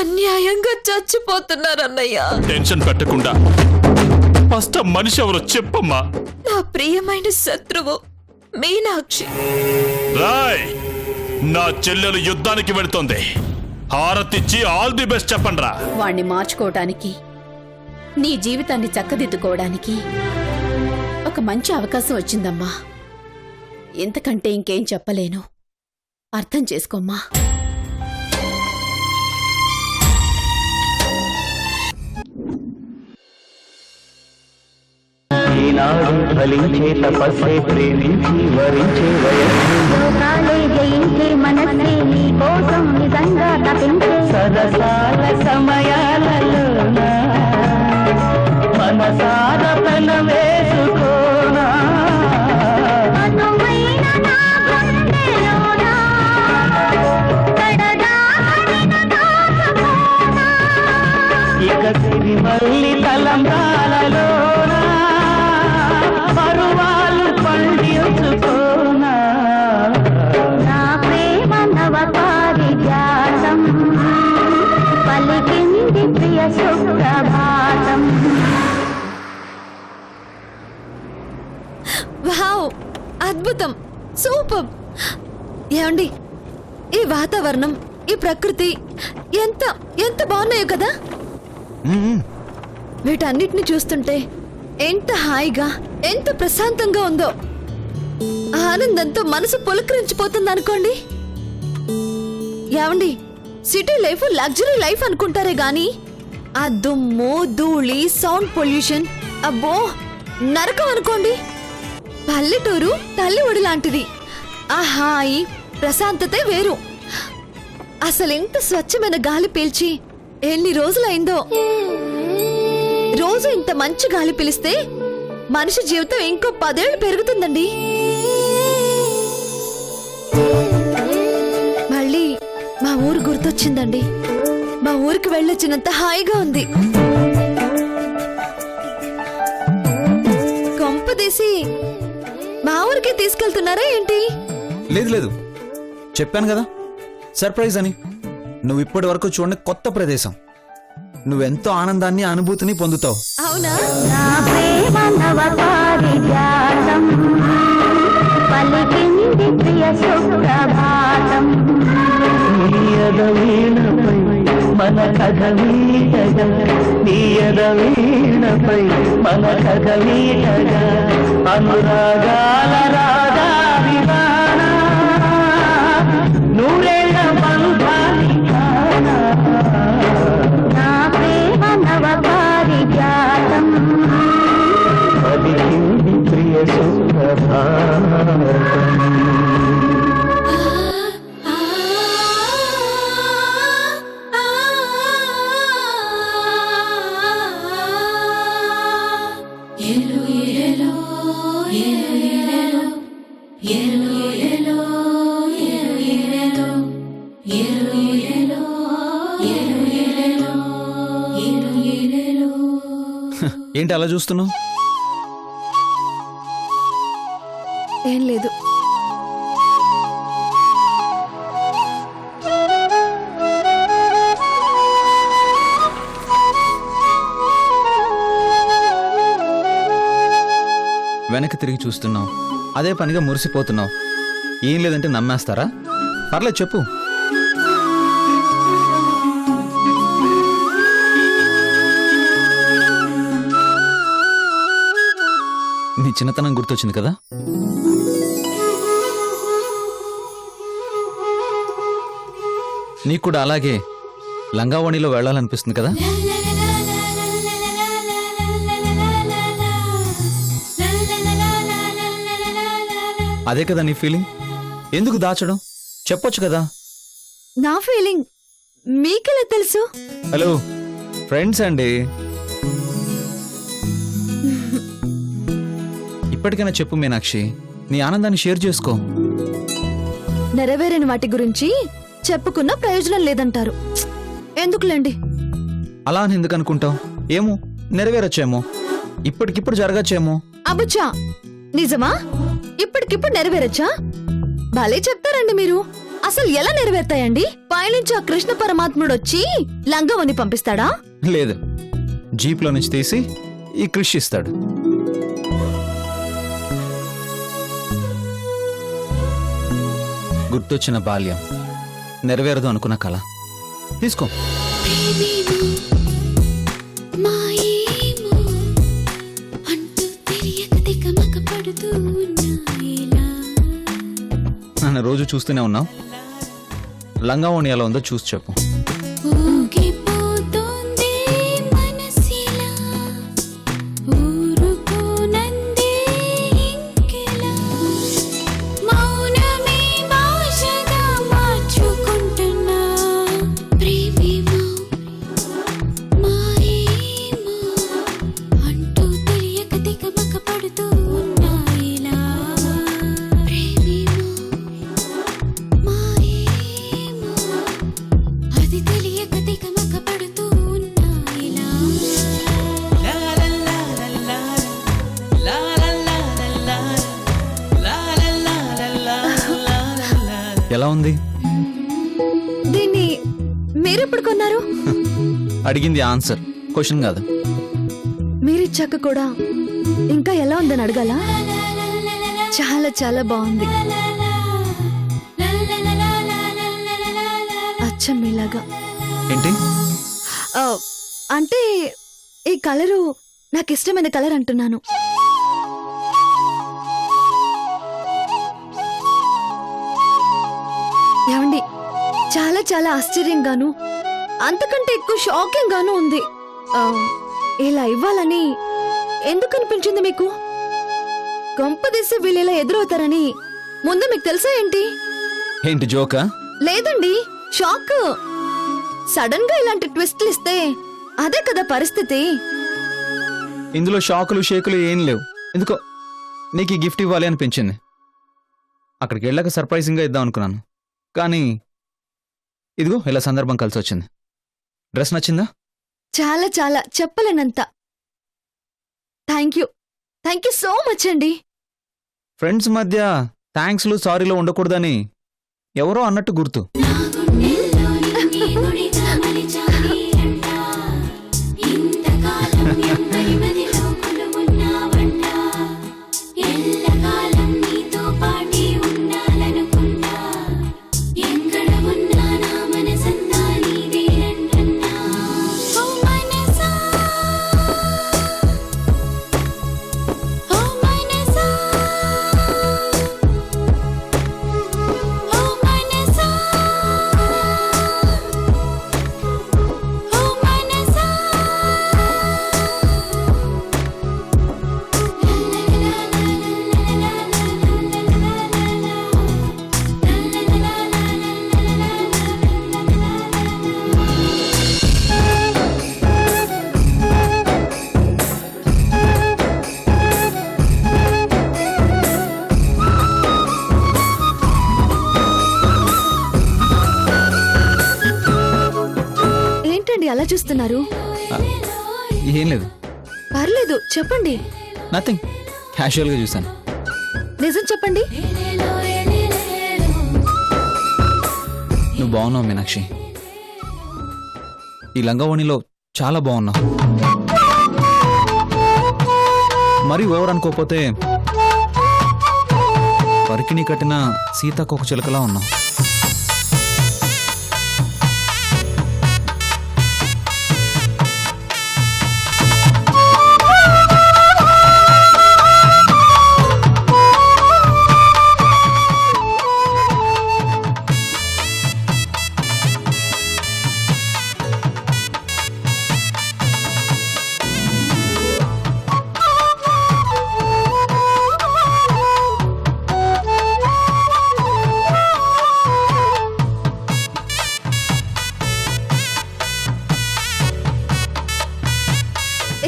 అన్యాయంగా చచ్చిపోతున్నారన్నయ్య. టెన్షన్ పెట్టకుండా ఫస్ట్ మనిషి ఎవరో చెప్పమ్మా. నా ప్రియమైన శత్రువు మీనాక్షి. రాయ్, నా చెల్లెలు యుద్ధానికి వెళుతోంది. హారతిచ్చి ఆల్ ది బెస్ట్ చెప్పండ్రా. వాణ్ణి మార్చుకోవడానికి, నీ జీవితాన్ని చక్కదిద్దుకోవడానికి ఒక మంచి అవకాశం వచ్చిందమ్మా. ఇంతకంటే ఇంకేం చెప్పలేను. అర్థం చేసుకోమ్మా. ఈనాడు ఫలించే తపస్సే ప్రేమించి వరించే వయస్సు లోకాలే జయించే మనసే నీ కోసం నిజంగా తపించే సరసాల సమయాలలోన మనసార పెన వేసుకోనా అనువైన నా గుండెలోన కడదారిన దాచుకోనా ఇక సిరి మల్లి తలంబ్రాలలోన పరువాలు పండించుకోనా నా ప్రేమ నవ పారిజాతం పలికింది ప్రియ సుప్రభాతం. వావ్, అద్భుతం, సూపర్. ఏమండి, ఈ వాతావరణం, ఈ ప్రకృతి ఎంత ఎంత బాగున్నాయో కదా. వీటన్నిటిని చూస్తుంటే ఎంత హాయిగా, ఎంత ప్రశాంతంగా ఉందో. ఆనందంతో మనసు పులకరించిపోతుంది అనుకోండి. ఏమండి, సిటీ లైఫ్ లగ్జరీ లైఫ్ అనుకుంటారే గాని ఆ దుమ్ము ధూళి సౌండ్ పొల్యూషన్ అబ్బో నరకం అనుకోండి. పల్లెటూరు తల్లి ఒడి లాంటిది. ఆ హాయి ప్రశాంతతే వేరు. అసలు ఎంత స్వచ్ఛమైన గాలి పీల్చి ఎన్ని రోజులైందో. రోజు ఇంత మంచి గాలి పీలిస్తే మనిషి జీవితం ఇంకో 10 ఏళ్ళు పెరుగుతుందండి. మళ్ళీ మా ఊరు గుర్తొచ్చిందండి. మా ఊరికి వెళ్ళొచ్చినంత హాయిగా ఉంది. కొంపదీసి మా ఊరికే తీసుకెళ్తున్నారా ఏంటి? లేదు లేదు, చెప్పాను కదా సర్ప్రైజ్ అని. నువ్వు ఇప్పటి వరకు చూడని కొత్త ప్రదేశం. నువ్వెంతో ఆనందాన్ని, అనుభూతిని పొందుతావు. అవునా? నా ప్రేమ నవ పారిజాతం పలికింది ప్రియ సుప్రభాతం. నీయద వీణపై మన కథ వీటగా నీయద వీణపై మన కథ వీటగా అనురాగాల రాగా విధాన నూరేళ్ళ బంధాని కానా నా ప్రేమ నవ పారిజాతం పలికింది ప్రియ సుప్రభాతం. ఏంటి అలా చూస్తున్నావు? ఏం లేదు. వెనక్కి తిరిగి చూస్తున్నావు, అదే పనిగా మురిసిపోతున్నావు. ఏం లేదంటే నమ్మేస్తారా? పర్లేదు చెప్పు. నీ చిన్నతనం గుర్తొచ్చింది కదా? నీకు కూడా అలాగే లంగావణిలో వెళ్ళాలనిపిస్తుంది కదా? అదే కదా నీ ఫీలింగ్. ఎందుకు దాచడం? చెప్పొచ్చు కదా. నా ఫీలింగ్ మీకెలా తెలుసు? హలో ఫ్రెండ్స్ అండి. ఇప్పటికైనా చెప్పు మీనాక్షి, నీ ఆనందాన్ని షేర్ చేసుకో. నెరవేరని వాటి గురించి చెప్పుకున్న ప్రయోజనం లేదంటారు. ఎందుకులేండి. అలా అని ఎందుకు అనుకుంటావు? ఏమో నెరవేరొచ్చేమో, ఇప్పటికిప్పుడు జరగచ్చేమో. అబుచ్చా, నిజమా? ఇప్పటికిప్పుడు నెరవేరచ్చా? భలే చెప్తారండి మీరు. అసలు ఎలా నెరవేరుతాయండి? పైనుంచి ఆ కృష్ణ పరమాత్ముడు వచ్చి లంగవని పంపిస్తాడా? లేదు, జీప్లో నుంచి తీసి ఈ కృషి ఇస్తాడు. గుర్తొచ్చిన బాల్యం, నెరవేరదు అనుకున్న కళ. తీసుకో. నన్ను రోజు చూస్తూనే ఉన్నావు, లంగావోణి ఎలా ఉందో చూసి చెప్పు. ఎలా ఉంది? దీన్ని మీరెప్పుడు కొన్నారు? అడిగింది ఆన్సర్, క్వశ్చన్ కాదు. మీరిచ్చాక కూడా ఇంకా ఎలా ఉందని అడగాల? చాలా చాలా బాగుంది, అచ్చం మీలాగా. ఏంటి? అంటే ఈ కలరు నాకు ఇష్టమైన కలర్ అంటున్నాను. ఏమండి, చాలా చాలా ఆశ్చర్యంగాను, అంతకంటే ఎక్కువ షాకింగ్ గాను ఉంది. ఇలా ఇవ్వాలని ఎందుకు అనిపించింది మీకు? గొంపదీసి వీళ్ళు ఇలా ఎదురవుతారని ముందు మీకు తెలుసా ఏంటి? ఏంటి జోకా? లేదండి, షాక్. సడన్ గా ఇలాంటి ట్విస్ట్లు ఇస్తే అదే కదా పరిస్థితి. ఇందులో షాకులు షేకులు ఏం లేవు. ఎందుకో నీకు ఈ గిఫ్ట్ ఇవ్వాలి అనిపించింది. అక్కడికి వెళ్ళాక సర్ప్రైజింగ్ గా ఇద్దాం అనుకున్నాను, కానీ ఇదిగో ఇలా సందర్భం కలిసి వచ్చింది. డ్రెస్ నచ్చిందా? చాలా చాలా చెప్పలేనంత. థ్యాంక్ యూ సో మచ్ అండి. ఫ్రెండ్స్ మధ్య థ్యాంక్స్లు సారీలు ఉండకూడదని ఎవరో అన్నట్టు గుర్తు. అలా చూస్తున్నారు? ఏం లేదు. పర్లేదు, చెప్పండి. నథింగ్, క్యాషువల్ గా చూసాను. నిజం చెప్పండి. నువ్వు బాగున్నావు మీనాక్షి. ఈ లంగావోణిలో చాలా బాగున్నావు. మరి ఓవర్ అనుకోకపోతే పరికిణి కట్టిన సీతాకొక చిలకలా ఉన్నావు.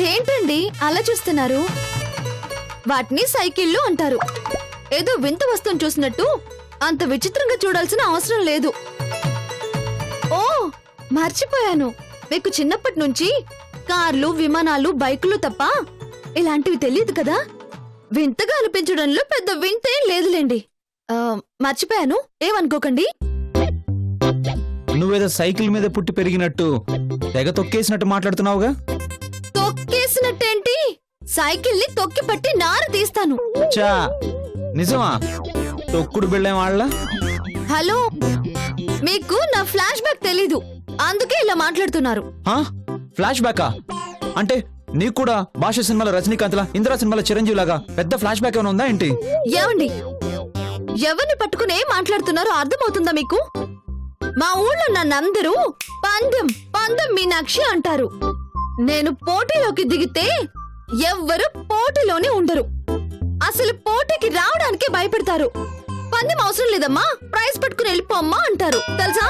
ఏంటండి అలా చూస్తున్నారు? వాటిని సైకిళ్ళు అంటారు. ఏదో వింత వస్తువుని చూసినట్టు అంత విచిత్రంగా చూడాల్సిన అవసరం లేదు. ఓ మర్చిపోయాను, మీకు చిన్నప్పటి నుంచి కార్లు, విమానాలు, బైకులు తప్ప ఇలాంటివి తెలియదు కదా. వింతగా అనిపించడంలో పెద్ద వింతేం లేదులేండి. మర్చిపోయాను, ఏమనుకోకండి. నువ్వేదో సైకిల్ మీద పుట్టి పెరిగినట్టు తెగ తొక్కేసినట్టు మాట్లాడుతున్నావుగా. తొక్కేసినట్టేంటి? సైకిల్ ని తొక్కి పట్టి నారు తీస్తాను. చా నిజమా? తొక్కుడు బిళ్ళేం వాళ్ళ? హలో, మీకు నా ఫ్లాష్ బ్యాక్ తెలీదు, అందుకే ఇలా మాట్లాడుతున్నారు. ఫ్లాష్ బ్యాకా? అంటే నీకు కూడా భాష సినిమాలో రజనీకాంత్ లా, ఇందిరా సినిమాలో చిరంజీవి లాగా పెద్ద ఫ్లాష్ బ్యాక్ ఏమైనా ఉందా ఏంటి? ఏమండి, ఎవరిని పట్టుకుని ఏం మాట్లాడుతున్నారో అర్థమవుతుందా మీకు? మా ఊళ్ళో నన్నందరూ పందెం పందెం మీనాక్షి అంటారు. నేను పోటీలోకి దిగితే ఎవ్వరు పోటీలోనే ఉండరు. అసలు పోటీకి రావడానికి భయపెడతారు. పందెం అవసరం లేదమ్మా, ప్రైజ్ పట్టుకుని వెళ్ళిపోమ్మా అంటారు, తెలుసా?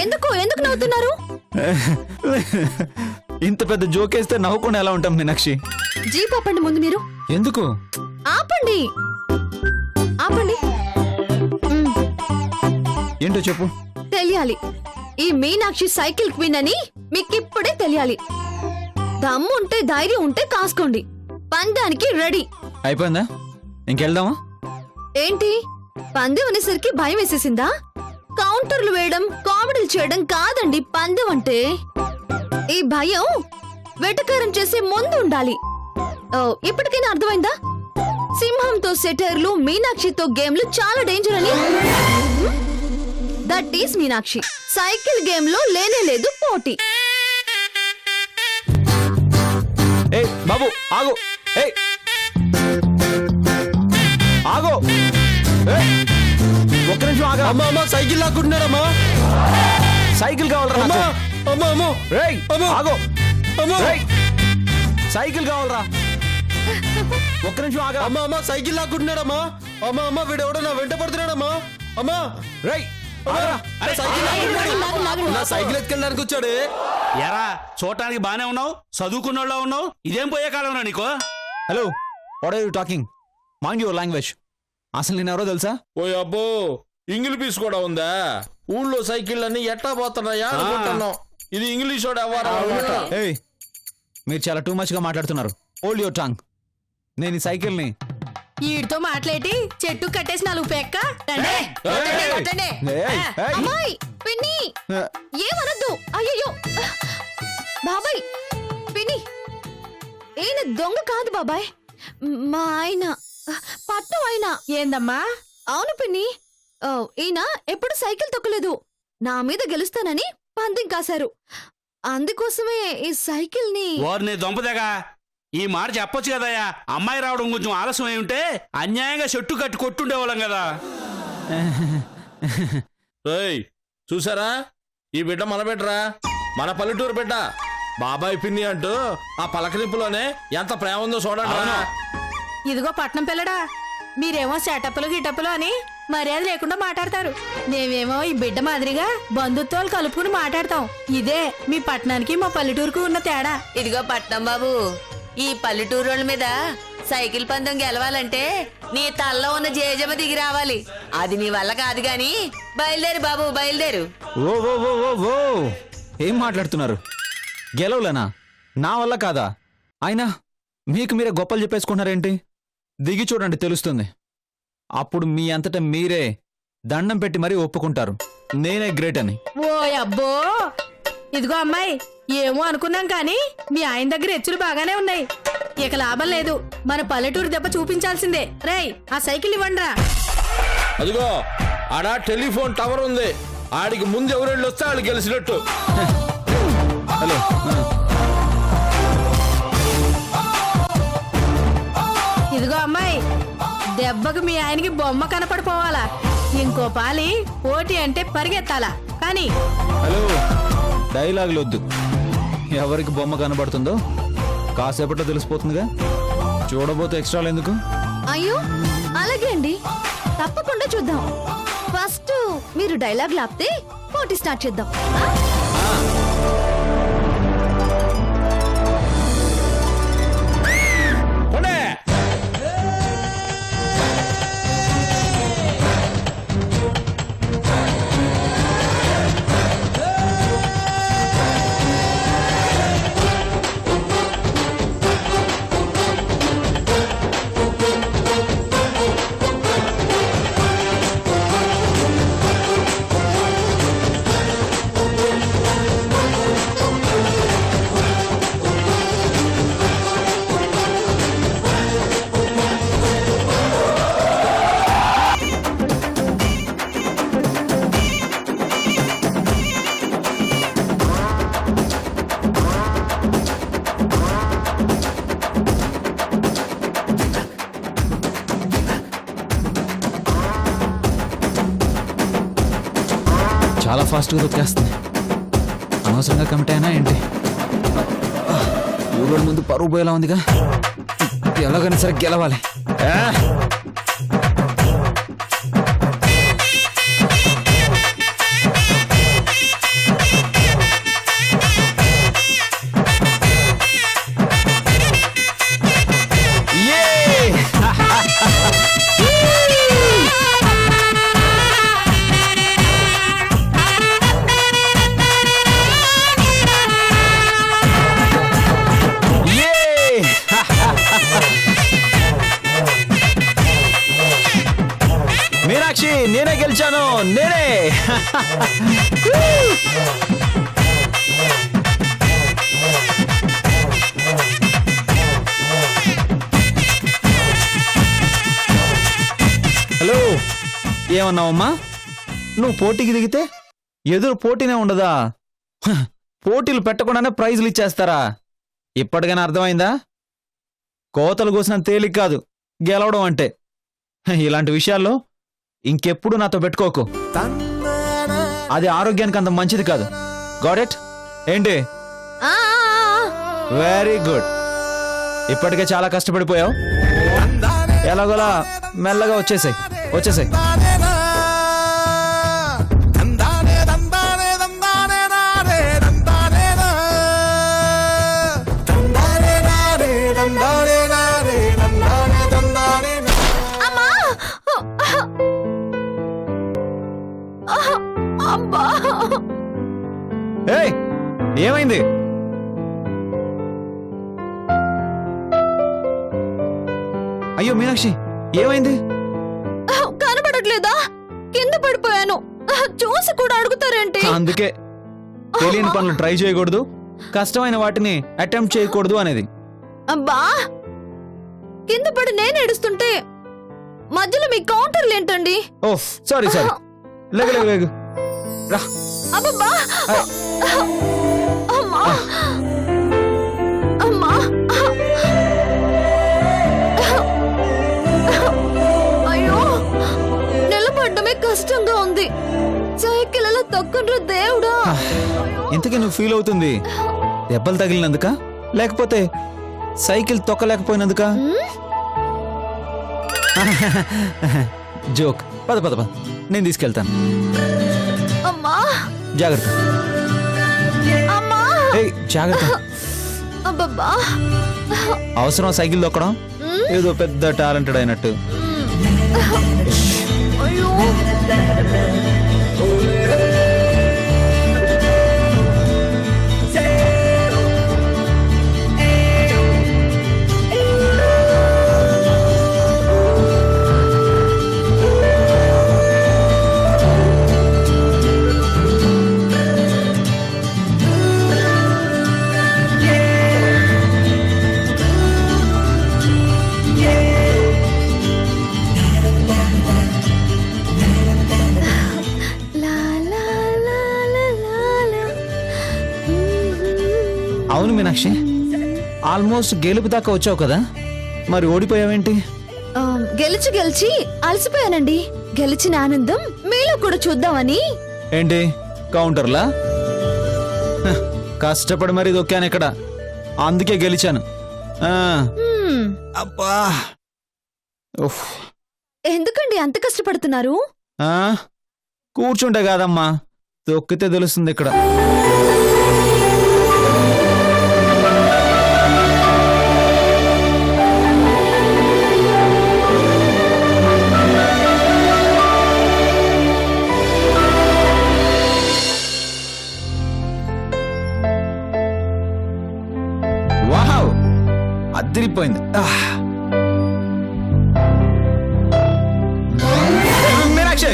ఎందుకు ఎందుకు నవ్వుతున్నారు? ఇంత పెద్ద జోకేస్తే నవ్వుకుండా ఎలా ఉంటాం మీనాక్షి? జీప్ ఆపండి ముందు మీరు. ఎందుకు? ఆపండి ఆపండి. ఏంటో చెప్పు. తెలియాలి, ఈ మీనాక్షి సైకిల్ క్వీన్ అని మీకిప్పుడే తెలియాలి. దమ్ము ఉంటే ధైర్యం ఉంటే కాసుకోండి. పందానికి రెడీ. అయిపోయిందా? ఇంకెళ్దామా? ఏంటి, పందెం అనేసరికి భయం వేసేసిందా? కౌంటర్లు వేయడం, కామెడీలు చేయడం కాదండి పందెం అంటే. ఈ భయం వెటకారం చేసే ముందు ఉండాలి. ఓ, ఇప్పటికైనా అర్థమైందా? సింహంతో సెటర్లు, మీనాక్షితో గేమ్లు చాలా డేంజర్ అని. That is Meenakshi. Cycle game లో లేనే లేదు పోటీ. ఏయ్ బాబు ఆగు. ఏయ్ ఆగు. ఏయ్, ఒక్క నిమిషం ఆగా. అమ్మా అమ్మా సైకిల్ లాక్కుంటున్నాడమ్మా. సైకిల్ కావాలరా అమ్మా నాకు. అమ్మా అమ్మో రేయ్ అమ్మో. ఆగు. అమ్మో రేయ్, సైకిల్ కావాలరా. ఒక్క నిమిషం ఆగా. అమ్మా అమ్మా సైకిల్ లాక్కుంటున్నాడమ్మా. అమ్మా అమ్మా వీడెవడో నా వెంట పడుతున్నాడమ్మా. అమ్మా రేయ్ అమ్మా, ఆగరా. నా సైకిల్ లాక్కుంటున్నాడు. నా సైకిల్ ఎత్తుకెళ్ళడానికి వచ్చాడు. ఎరా చూడటానికి బానే ఉన్నావు, చదువుకున్నోళ్ళ ఉన్నావు, ఇదేం పోయే కాలం నీకు? Hello, what are you talking? Mind your language. అసలు నేను ఎవరో తెలుసా? ఓ అబ్బో, ఇంగ్లీష్ పీస్ కూడా ఉందా? ఊళ్ళో సైకిల్ అన్ని ఎట్టా పోతున్నాయా అనుకుంటున్నాం. ఇది ఇంగ్లీష్ వాడు అవ్వారా? ఏయ్, మీరు చాలా టూ మచ్ గా మాట్లాడుతున్నారు. Hold your tongue. నేను ఈ సైకిల్ ని ఈడితో మాట్లాడి చెట్టు కట్టేసి 4 పెక్క. అమ్మాయి, పిన్ని, ఏమనొద్దు. అయ్యో బాబాయ్, పిన్ని, ఈయన దొంగ కాదు బాబాయ్, మా ఆయన పట్నం ఆయన. ఏందమ్మా? అవును పిన్ని, ఈయన ఎప్పుడు సైకిల్ తొక్కలేదు. నా మీద గెలుస్తానని పందెం కాశారు. అందుకోసమే ఈ సైకిల్ ని. ఓర్ని దొంపదేగా, ఈ మాట చెప్పొచ్చు కదయ్యా. అమ్మాయి రావడం కొంచెం ఆలస్యం అయి ఉంటే అన్యాయంగా చెట్టు కట్టి కొట్టుండేవాళ్ళం కదా. ఏయ్ చూసారా, ఈ బిడ్డ మన బిడ్డరా, మన పల్లెటూరు బిడ్డ. బాబాయ్ పిన్ని అంటూ ఆ పలకరింపులోనే ఎంత ప్రేమ ఉందో చూడండి. ఇదిగో పట్నం పిల్లడా, మీరేమో సెటప్పులు గిటప్పులు అని మర్యాద లేకుండా మాట్లాడతారు. మేమేమో ఈ బిడ్డ మాదిరిగా బంధుత్వాలు కలుపుకుని మాట్లాడతాం. ఇదే మీ పట్నానికి మా పల్లెటూరుకు ఉన్న తేడా. ఇదిగో పట్నం బాబు, ఈ పల్లెటూరోళ్ళ మీద సైకిల్ పందెం గెలవాలంటే నీ తల్లో ఉన్న జేజమ దిగి రావాలి. అది నీ వల్ల కాదు గాని బయలుదేరు బాబు, బయలుదేరు. ఓ ఓ ఓ ఓ ఓ, ఏం మాట్లాడుతున్నారు? గెలవలేనా? నా వల్ల కాదా? అయినా మీకు మీరే గొప్పలు చెప్పేసుకుంటున్నారేంటి? దిగి చూడండి, తెలుస్తుంది. అప్పుడు మీ అంతటా మీరే దండం పెట్టి మరీ ఒప్పుకుంటారు నేనే గ్రేట్ అని. ఓ అబ్బో, ఇదిగో అమ్మాయి, ఏమో అనుకున్నాం కానీ మీ ఆయన దగ్గర హెచ్చులు బాగానే ఉన్నాయి. ఇక లాభం లేదు, మన పల్లెటూరు దెబ్బ చూపించాల్సిందే. రేయ్, ఆ సైకిల్ ఇవ్వండిరా. అదిగో ఆడ టెలిఫోన్ టవర్ ఉంది, ఆడికి ముందు ఎవరెళ్ళు వస్తే వాళ్ళు గెలిచినట్టు. హలో, ఇదిగో అమ్మాయి, దెబ్బకు మీ ఆయనకి బొమ్మ కనపడిపోవాలా. ఇంకో పాలి పోటీ అంటే పరిగెత్తాలా కానీ. హలో, డైలాగులు వద్దు. ఎవరికి బొమ్మ కనబడుతుందో కాసేపట్లో తెలిసిపోతుందిగా. చూడబోతే ఎక్స్ట్రాలు ఎందుకు? అయ్యో అలాగే అండి, తప్పకుండా చూద్దాం. ఫస్ట్ మీరు డైలాగ్ లాపితే పోటీ స్టార్ట్ చేద్దాం. చాలా ఫాస్ట్గా దొక్కేస్తుంది. అనవసరంగా కమిట్ అయినా ఏంటి? ఊళ్ళో ముందు పరువు పోయేలా ఉందిగా. ఎలాగైనా సరే గెలవాలి. మీనాక్షి, నేనే గెలిచాను, నేనే. హలో, ఏమన్నావమ్మా? నువ్వు పోటీకి దిగితే ఎదురు పోటీనే ఉండదా? పోటీలు పెట్టకుండానే ప్రైజులు ఇచ్చేస్తారా? ఇప్పటికైనా అర్థమైందా? కోతలు కోసిన తేలిక కాదు గెలవడం అంటే. ఇలాంటి విషయాల్లో ఇంకెప్పుడు నాతో పెట్టుకోకు. అది ఆరోగ్యానికి అంత మంచిది కాదు. Got it? ఏంటి? Very good. ఇప్పటికే చాలా కష్టపడిపోయావు. ఎలాగోలా మెల్లగా వచ్చేసాయి. ఏయ్, ఏమైంది? అయ్యో మీనాక్షి, ఏమైంది? కనబడట్లేదా? కింద పడిపోయాను. చూసి కూడా అడుగుతారేంటి? అందుకే తెలియని పనులు ట్రై చేయకూడదు, కష్టమైన వాటిని అటెంప్ట్ చేయకూడదు అనేది. అబ్బా, కింద పడి నేను ఏడుస్తుంటే మధ్యలో మీ కౌంటర్లు ఏంటండి? ఓ సారీ. లేగు రా. అబ్బబ్బా, అమ్మా అమ్మా, అయ్యో, నిలబడ్డమే కష్టంగా ఉంది. సైకిల్ ఎలా తొక్కండ్రు దేవుడా. ఇంతకీ నువ్వు ఫీల్ అవుతుంది దెబ్బలు తగిలినందుక, లేకపోతే సైకిల్ తొక్కలేకపోయినందుక? జోక్. పద నేను తీసుకెళ్తాను. అమ్మా, జాగ్రత్త. అమ్మా, జాగ్రత్త. అబ్బబ్బా, అవసరం సైకిల్ తొక్కడం? ఏదో పెద్ద టాలెంటెడ్ అయినట్టు. అయ్యో, అవును మీనాక్షి, ఆల్మోస్ట్ గెలుపు దాకా వచ్చావు కదా, మరి ఓడిపోయావేంటి? గెలిచి అలసిపోయానండి. గెలిచిన ఆనందం మీలో కూడా చూద్దామని. ఏంటి కౌంటర్లా? కష్టపడి మరీ దొక్కాను ఇక్కడ, అందుకే గెలిచాను. అబ్బా, ఎందుకండి అంత కష్టపడుతున్నారు? కూర్చుంటే కాదమ్మా, తొక్కితే తెలుస్తుంది ఇక్కడ. వావ్, అదిరిపోయింది. మీనాక్షి,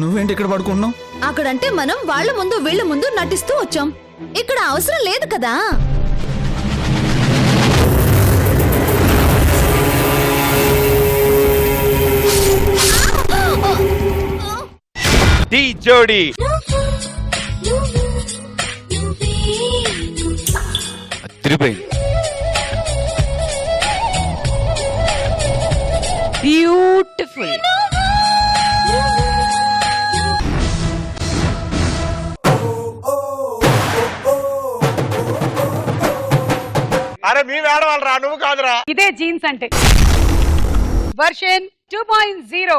నువ్వేంటి ఇక్కడ పడుకుంటున్నావు? అక్కడంటే మనం వాళ్ళ ముందు వీళ్ళ ముందు నటిస్తూ వచ్చాం. ఇక్కడ అవసరం లేదు కదా. డి జోడి అదిరిపోయింది. బ్యూటిఫుల్. అరే మీ ఆడవాళ్ళరా, నువ్వు కాదురా. ఇదే జీన్స్ అంటే వర్షన్ 2.0.